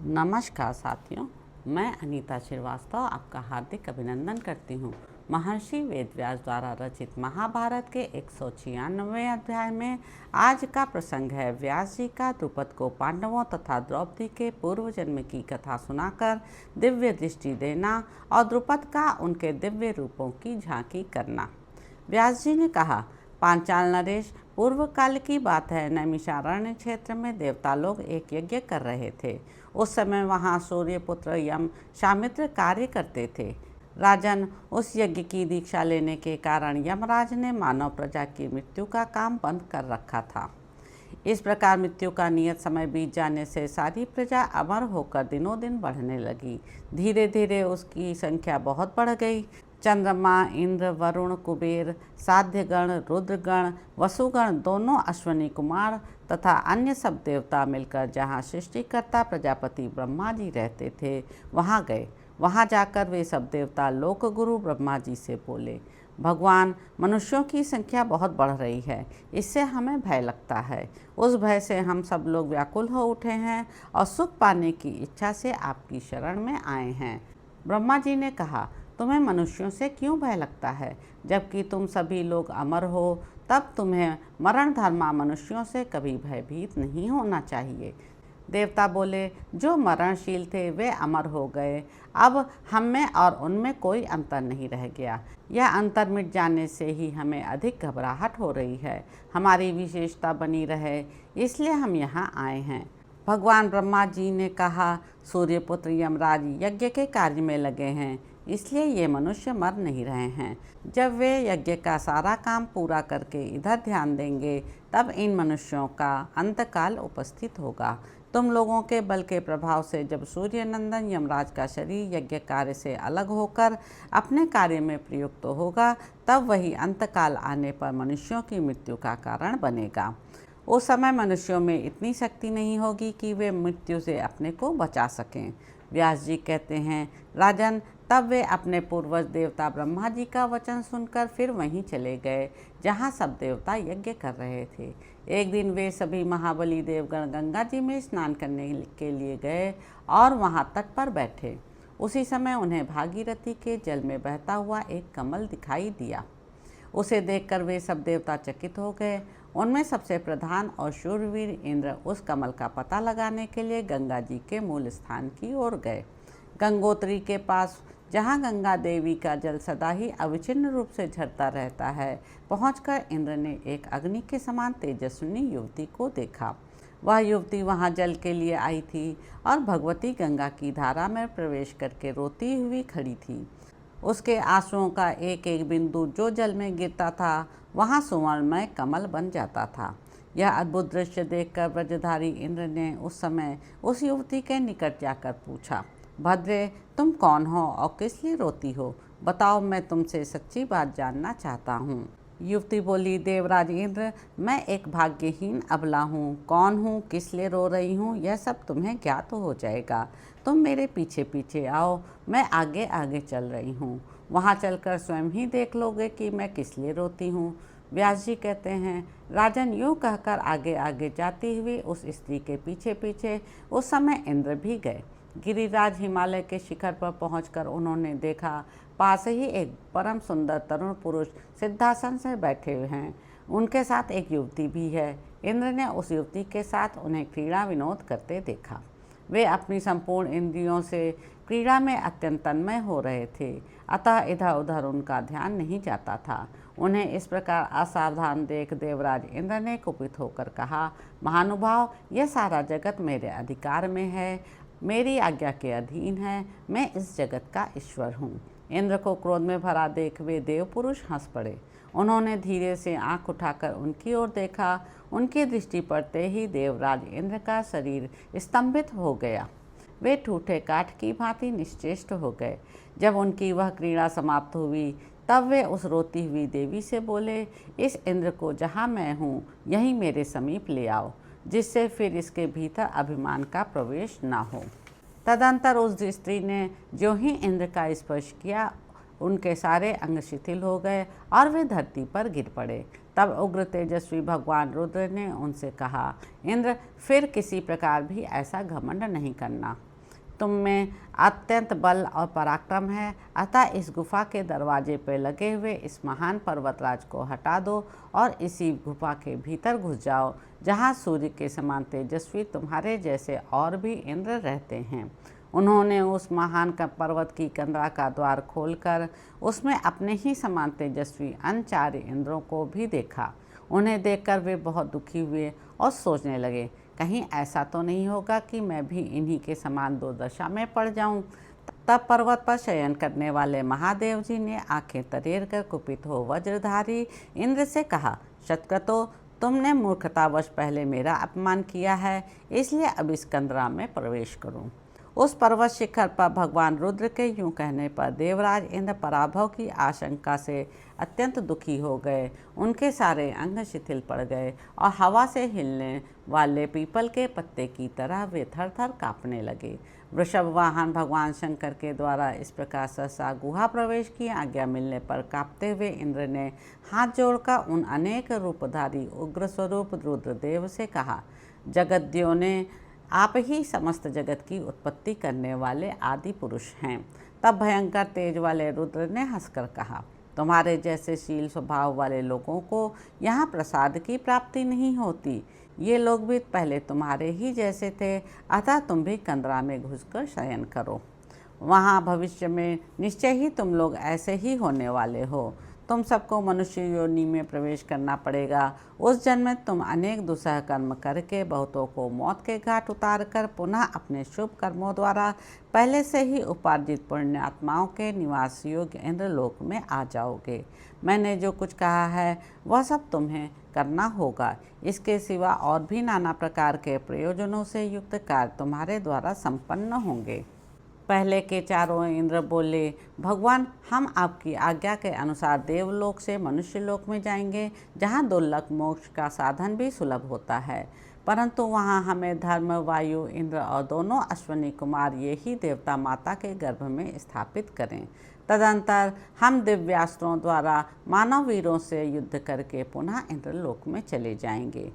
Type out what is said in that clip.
नमस्कार साथियों, मैं अनीता श्रीवास्तव आपका हार्दिक अभिनंदन करती हूँ। महर्षि वेदव्यास द्वारा रचित महाभारत के 196वें अध्याय में आज का प्रसंग है व्यास जी का द्रुपद को पांडवों तथा द्रौपदी के पूर्व जन्म की कथा सुनाकर दिव्य दृष्टि देना और द्रुपद का उनके दिव्य रूपों की झांकी करना। व्यास जी ने कहा, पांचाल नरेश, पूर्व काल की बात है। नैमिषारण्य क्षेत्र में देवता लोग एक यज्ञ कर रहे थे। उस समय वहाँ सूर्यपुत्र यम शामित्र कार्य करते थे। राजन, उस यज्ञ की दीक्षा लेने के कारण यमराज ने मानव प्रजा की मृत्यु का काम बंद कर रखा था। इस प्रकार मृत्यु का नियत समय बीत जाने से सारी प्रजा अमर होकर दिनों दिन बढ़ने लगी। धीरे धीरे उसकी संख्या बहुत बढ़ गई। चंद्रमा, इंद्र, वरुण, कुबेर, साध्यगण, रुद्रगण, वसुगण, दोनों अश्वनी कुमार तथा अन्य सब देवता मिलकर जहाँ सृष्टिकर्ता प्रजापति ब्रह्मा जी रहते थे वहाँ गए। वहाँ जाकर वे सब देवता लोकगुरु ब्रह्मा जी से बोले, भगवान, मनुष्यों की संख्या बहुत बढ़ रही है, इससे हमें भय लगता है। उस भय से हम सब लोग व्याकुल हो उठे हैं और सुख पाने की इच्छा से आपकी शरण में आए हैं। ब्रह्मा जी ने कहा, तुम्हें मनुष्यों से क्यों भय लगता है? जबकि तुम सभी लोग अमर हो, तब तुम्हें मरण धर्मा मनुष्यों से कभी भयभीत नहीं होना चाहिए। देवता बोले, जो मरणशील थे वे अमर हो गए। अब हम में और उनमें कोई अंतर नहीं रह गया। यह अंतर मिट जाने से ही हमें अधिक घबराहट हो रही है। हमारी विशेषता बनी रहे, इसलिए हम यहाँ आए हैं। भगवान ब्रह्मा जी ने कहा, सूर्यपुत्र यमराज यज्ञ के कार्य में लगे हैं, इसलिए ये मनुष्य मर नहीं रहे हैं। जब वे यज्ञ का सारा काम पूरा करके इधर ध्यान देंगे, तब इन मनुष्यों का अंतकाल उपस्थित होगा। तुम लोगों के बल के प्रभाव से जब सूर्य नंदन यमराज का शरीर यज्ञ कार्य से अलग होकर अपने कार्य में प्रयुक्त होगा, तब वही अंतकाल आने पर मनुष्यों की मृत्यु का कारण बनेगा। उस समय मनुष्यों में इतनी शक्ति नहीं होगी कि वे मृत्यु से अपने को बचा सकें। व्यास जी कहते हैं, राजन, तब वे अपने पूर्वज देवता ब्रह्मा जी का वचन सुनकर फिर वहीं चले गए जहाँ सब देवता यज्ञ कर रहे थे। एक दिन वे सभी महाबली देवगण गंगा जी में स्नान करने के लिए गए और वहाँ तट पर बैठे। उसी समय उन्हें भागीरथी के जल में बहता हुआ एक कमल दिखाई दिया। उसे देखकर वे सब देवता चकित हो गए। उनमें सबसे प्रधान और शूरवीर इंद्र उस कमल का पता लगाने के लिए गंगा जी के मूल स्थान की ओर गए। गंगोत्री के पास, जहाँ गंगा देवी का जल सदा ही अविच्छिन्न रूप से झरता रहता है, पहुंचकर इंद्र ने एक अग्नि के समान तेजस्विनी युवती को देखा। वह युवती वहाँ जल के लिए आई थी और भगवती गंगा की धारा में प्रवेश करके रोती हुई खड़ी थी। उसके आंसुओं का एक एक बिंदु जो जल में गिरता था, वहाँ सुवर्णमय कमल बन जाता था। यह अद्भुत दृश्य देखकर ब्रजधारी इंद्र ने उस समय उस युवती के निकट जाकर पूछा, भद्रे, तुम कौन हो और किस लिए रोती हो? बताओ, मैं तुमसे सच्ची बात जानना चाहता हूँ। युवती बोली, देवराज इंद्र, मैं एक भाग्यहीन अबला हूँ। कौन हूँ, किस लिए रो रही हूँ, यह सब तुम्हें ज्ञात हो जाएगा। तुम मेरे पीछे पीछे आओ, मैं आगे आगे चल रही हूँ। वहाँ चलकर स्वयं ही देख लोगे कि मैं किस लिए रोती हूँ। व्यास जी कहते हैं, राजन, यूँ कहकर आगे आगे जाती हुई उस स्त्री के पीछे पीछे उस समय इंद्र भी गए। गिरिराज हिमालय के शिखर पर पहुंचकर उन्होंने देखा, पास ही एक परम सुंदर तरुण पुरुष सिद्धासन से बैठे हुए हैं। उनके साथ एक युवती भी है। इंद्र ने उस युवती के साथ उन्हें क्रीड़ा विनोद करते देखा। वे अपनी संपूर्ण इंद्रियों से क्रीड़ा में अत्यंत तन्मय हो रहे थे, अतः इधर उधर उनका ध्यान नहीं जाता था। उन्हें इस प्रकार असावधान देख देवराज इंद्र ने कुपित होकर कहा, महानुभाव, यह सारा जगत मेरे अधिकार में है, मेरी आज्ञा के अधीन है। मैं इस जगत का ईश्वर हूँ। इंद्र को क्रोध में भरा देख वे देव पुरुष हंस पड़े। उन्होंने धीरे से आंख उठाकर उनकी ओर देखा। उनकी दृष्टि पड़ते ही देवराज इंद्र का शरीर स्तंभित हो गया। वे ठूठे काठ की भांति निश्चेष्ट हो गए। जब उनकी वह क्रीड़ा समाप्त हुई, तब वे उस रोती हुई देवी से बोले, इस इंद्र को जहाँ मैं हूँ यहीं मेरे समीप ले आओ, जिससे फिर इसके भीतर अभिमान का प्रवेश न हो। तदंतर उस स्त्री ने जो ही इंद्र का स्पर्श किया, उनके सारे अंग शिथिल हो गए और वे धरती पर गिर पड़े। तब उग्र तेजस्वी भगवान रुद्र ने उनसे कहा, इंद्र, फिर किसी प्रकार भी ऐसा घमंड नहीं करना। तुम में अत्यंत बल और पराक्रम है, अतः इस गुफा के दरवाजे पर लगे हुए इस महान पर्वतराज को हटा दो और इसी गुफा के भीतर घुस जाओ, जहाँ सूर्य के समान तेजस्वी तुम्हारे जैसे और भी इंद्र रहते हैं। उन्होंने उस महान का पर्वत की कंदरा का द्वार खोलकर उसमें अपने ही समान तेजस्वी अन्य 4 इंद्रों को भी देखा। उन्हें देखकर वे बहुत दुखी हुए और सोचने लगे, कहीं ऐसा तो नहीं होगा कि मैं भी इन्हीं के समान दुर्दशा में पड़ जाऊं। तब पर्वत पर शयन करने वाले महादेव जी ने आंखें तरेर कर कुपित हो वज्रधारी इंद्र से कहा, शतक्रतो, तुमने मूर्खतावश पहले मेरा अपमान किया है, इसलिए अब इस कंदरा में प्रवेश करूं। उस पर्वत शिखर पर भगवान रुद्र के यूं कहने पर देवराज इंद्र पराभव की आशंका से अत्यंत दुखी हो गए। उनके सारे अंग शिथिल पड़ गए और हवा से हिलने वाले पीपल के पत्ते की तरह वे थर थर काँपने लगे। वृषभ वाहन भगवान शंकर के द्वारा इस प्रकार सहसा गुहा प्रवेश की आज्ञा मिलने पर काँपते हुए इंद्र ने हाथ जोड़कर उन अनेक रूपधारी उग्र स्वरूप रुद्रदेव से कहा, जगद्यो ने आप ही समस्त जगत की उत्पत्ति करने वाले आदि पुरुष हैं। तब भयंकर तेज वाले रुद्र ने हंसकर कहा, तुम्हारे जैसे शील स्वभाव वाले लोगों को यहाँ प्रसाद की प्राप्ति नहीं होती। ये लोग भी पहले तुम्हारे ही जैसे थे, अतः तुम भी कंदरा में घुसकर शयन करो। वहाँ भविष्य में निश्चय ही तुम लोग ऐसे ही होने वाले हो। तुम सबको मनुष्य योनि में प्रवेश करना पड़ेगा। उस जन्म में तुम अनेक दुस्सह कर्म करके बहुतों को मौत के घाट उतार कर पुनः अपने शुभ कर्मों द्वारा पहले से ही उपार्जित पुण्यात्माओं के निवास योग्य इंद्रलोक में आ जाओगे। मैंने जो कुछ कहा है वह सब तुम्हें करना होगा। इसके सिवा और भी नाना प्रकार के प्रयोजनों से युक्त कार्य तुम्हारे द्वारा संपन्न होंगे। पहले के 4 इंद्र बोले, भगवान, हम आपकी आज्ञा के अनुसार देवलोक से मनुष्यलोक में जाएंगे, जहाँ दुर्लभ मोक्ष का साधन भी सुलभ होता है, परंतु वहाँ हमें धर्म, वायु, इंद्र और दोनों अश्वनी कुमार ये ही देवता माता के गर्भ में स्थापित करें। तदंतर हम दिव्यास्त्रों द्वारा मानव वीरों से युद्ध करके पुनः इंद्रलोक में चले जाएंगे।